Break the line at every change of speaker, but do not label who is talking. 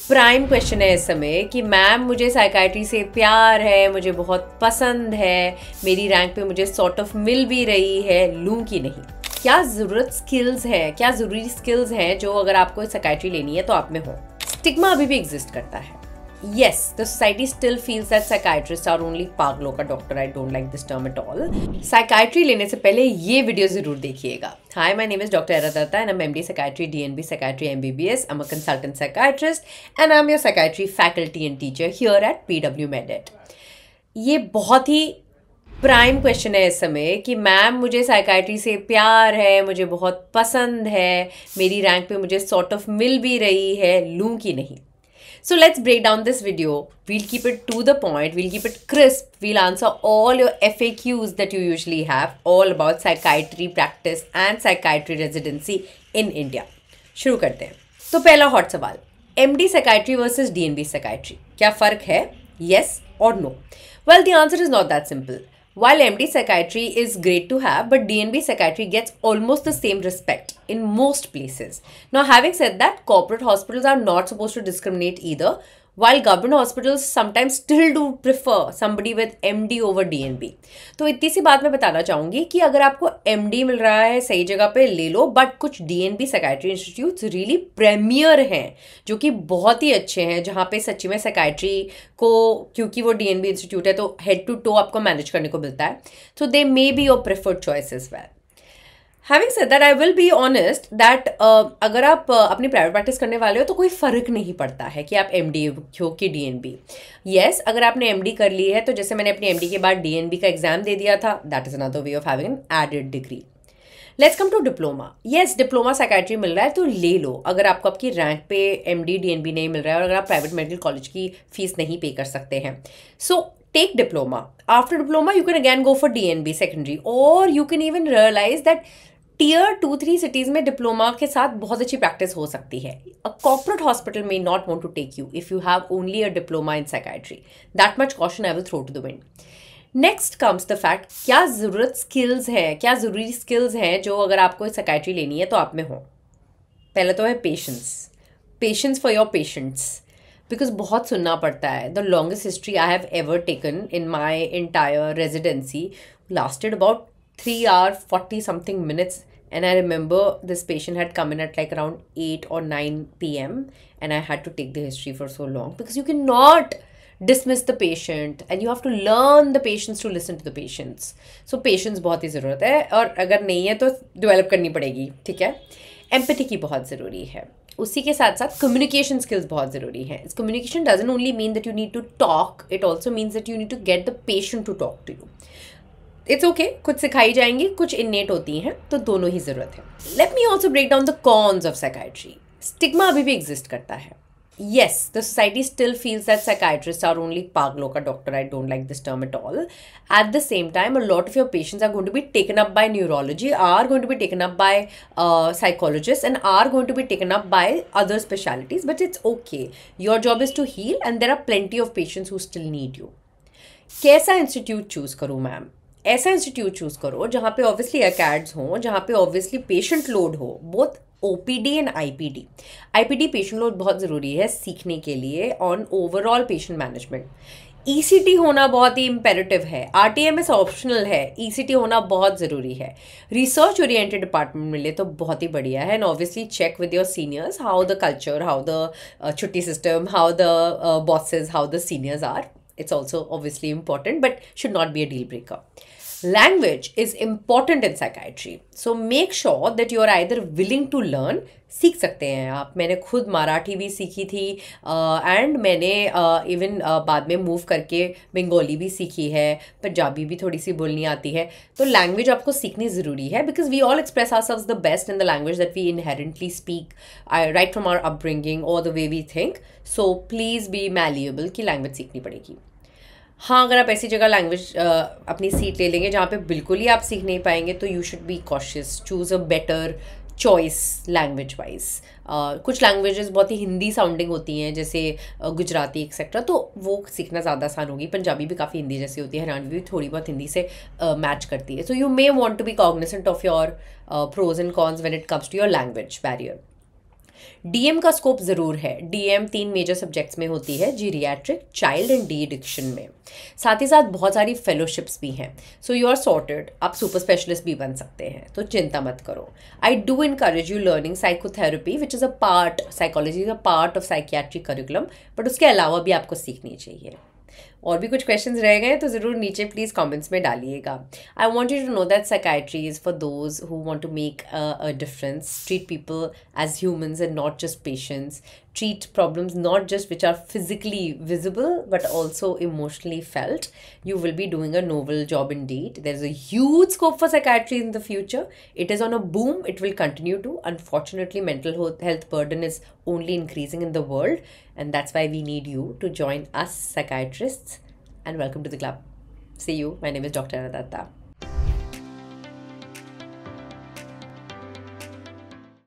Prime question है इस समय कि मैम मुझे साइकाइट्री से प्यार है, मुझे बहुत पसंद है, मेरी रैंक पे मुझे सॉर्ट ऑफ मिल भी रही है, लूँ कि नहीं। क्या ज़रूरी स्किल्स हैं जो अगर आपको साइकाइट्री लेनी है तो आप में हो। स्टिग्मा अभी भी एग्जिस्ट करता है। Yes, the society still feels that psychiatrists are only पागलों का doctor. I don't like this term at all. Psychiatry लेने से पहले ये वीडियो जरूर देखिएगा। Hi, my name is Dr. Era Datta and I'm MD Psychiatry, DNB Psychiatry, MBBS. I'm a consultant psychiatrist and I'm your psychiatry faculty and teacher here at PW Med-Ed. ये बहुत ही prime question है इस समय कि ma'am मुझे psychiatry से प्यार है, मुझे बहुत पसंद है, मेरी रैंक पे मुझे सॉर्ट ऑफ मिल भी रही है, लूँ कि नहीं। So let's break down this video. We'll keep it to the point. We'll keep it crisp. We'll answer all your FAQs that you usually have, all about psychiatry practice and psychiatry residency in India. शुरू करते हैं। तो पहला hot सवाल, MD psychiatry versus DNB psychiatry. क्या फ़र्क है? Yes or no? Well, the answer is not that simple. While MD psychiatry is great to have, but DNB psychiatry gets almost the same respect in most places. Now, having said that, corporate hospitals are not supposed to discriminate either, while government hospitals sometimes still do prefer somebody with MD over DNB. तो इतनी सी बात मैं बताना चाहूँगी कि अगर आपको MD मिल रहा है सही जगह पे ले लो, बट कुछ DNB psychiatry institutes really premier हैं जो कि बहुत ही अच्छे हैं, जहाँ पे सच्ची में साइकाइट्री को, क्योंकि वो DNB इंस्टीट्यूट है तो हेड टू टो आपको मैनेज करने को मिलता है, तो they may be your preferred choice as well. Having said that, I will be honest that अगर आप अपनी प्राइवेट प्रैक्टिस करने वाले हो तो कोई फ़र्क नहीं पड़ता है कि आप MD हो कि DNB। Yes, अगर आपने MD कर ली है तो जैसे मैंने अपनी MD के बाद DNB का एग्जाम दे दिया था, that is another way of having an added degree. Let's come to diploma. Yes, diploma psychiatry मिल रहा है तो ले लो अगर आपको आपकी रैंक पे MD DNB नहीं मिल रहा है और अगर आप प्राइवेट मेडिकल कॉलेज की फीस नहीं पे कर सकते हैं। So take diploma. After diploma, you can again go for DNB secondary, or you can even realize that Tier 2-3 cities में डिप्लोमा के साथ बहुत अच्छी प्रैक्टिस हो सकती है। A corporate hospital may not want to take you if you have only a diploma in psychiatry. That much caution I will throw to the wind. Next comes the fact, क्या ज़रूरी skills हैं जो अगर आपको psychiatry लेनी है तो आप में हो। पहले तो है patience for your patients, because बहुत सुनना पड़ता है। The longest history I have ever taken in my entire residency lasted about 3 hours 40 something minutes, and I remember this patient had come in at like around 8 or 9 p.m. and I had to take the history for so long because you cannot dismiss the patient and you have to learn the patients to listen to the patients. So patience बहुत ही ज़रूरत है, और अगर नहीं है तो develop करनी पड़ेगी, ठीक है। Empathy की बहुत ज़रूरी है, उसी के साथ साथ communication skills बहुत ज़रूरी है। Communication doesn't only mean that you need to talk, it also means that you need to get the patient to talk to you. It's okay, कुछ सिखाई जाएंगी, कुछ इन्नेट होती हैं, तो दोनों ही ज़रूरत है। Let me also break down the cons of psychiatry. Stigma अभी भी एग्जिस्ट करता है। Yes, the society still feels that psychiatrists are only पागलों का doctor. I don't like this term at all. At the same time, a lot of your patients are going to be taken up by neurology, are going to be taken up by psychologists, and are going to be taken up by other specialties. But it's okay. Your job is to heal, and there are plenty of patients who still need you. कैसा institute choose करूँ ma'am? ऐसा institute choose करो जहाँ पे obviously अकैड्स हों, जहाँ पे obviously patient load हो, both OPD and IPD। IPD patient load बहुत ज़रूरी है सीखने के लिए on overall patient management. ECT होना बहुत ही इम्पेरेटिव है, RTMS ऑप्शनल है, ECT होना बहुत ज़रूरी है। रिसर्च ओरिएंटेड डिपार्टमेंट मिले तो बहुत ही बढ़िया है, and obviously check with your seniors how the culture, how the छुट्टी system, how the bosses, how the seniors are. It's also obviously important, but should not be a deal breaker. Language is important in psychiatry, so make sure that you are either willing to learn, सीख सकते हैं आप। मैंने खुद मराठी भी सीखी थी and मैंने इवन बाद में मूव करके बंगाली भी सीखी है, पंजाबी भी थोड़ी सी बोलनी आती है। तो लैंग्वेज आपको सीखनी ज़रूरी है, because we all express ourselves the best in the language that we inherently speak, right from our upbringing और the way we think. So please be malleable की लैंग्वेज सीखनी पड़ेगी। हाँ, अगर आप ऐसी जगह लैंग्वेज अपनी सीट ले लेंगे जहाँ पे बिल्कुल ही आप सीख नहीं पाएंगे तो you should be cautious, choose a better choice language wise. कुछ लैंग्वेजेस बहुत ही हिंदी साउंडिंग होती हैं, जैसे गुजराती एक्सेट्रा, तो वो सीखना ज़्यादा आसान होगी। पंजाबी भी काफ़ी हिंदी जैसी होती है, हरियाणवी भी थोड़ी बहुत हिंदी से मैच करती है। So you may want to be cognisant of your pros and cons when it comes to your language barrier. DM का स्कोप ज़रूर है। डीएम 3 मेजर सब्जेक्ट्स में होती है, geriatric, child and de addiction में। साथ ही साथ बहुत सारी फेलोशिप्स भी हैं। सो यू आर सॉर्टेड, आप सुपर स्पेशलिस्ट भी बन सकते हैं, तो चिंता मत करो। I do encourage you learning psychotherapy which is a part, psychology is a part of psychiatric curriculum, but उसके अलावा भी आपको सीखनी चाहिए। और भी कुछ क्वेश्चंस रह गए तो ज़रूर नीचे प्लीज़ कमेंट्स में डालिएगा। I want you to know that psychiatry is for those who want to make a difference, treat people as humans and not just patients, treat problems not just which are physically visible but also emotionally felt. You will be doing a noble job indeed. There is a huge scope for psychiatry in the future. It is on a boom. It will continue to. Unfortunately, mental health burden is only increasing in the world, and that's why we need you to join us psychiatrists. And welcome to the club. See you. My name is Dr. Anadatta.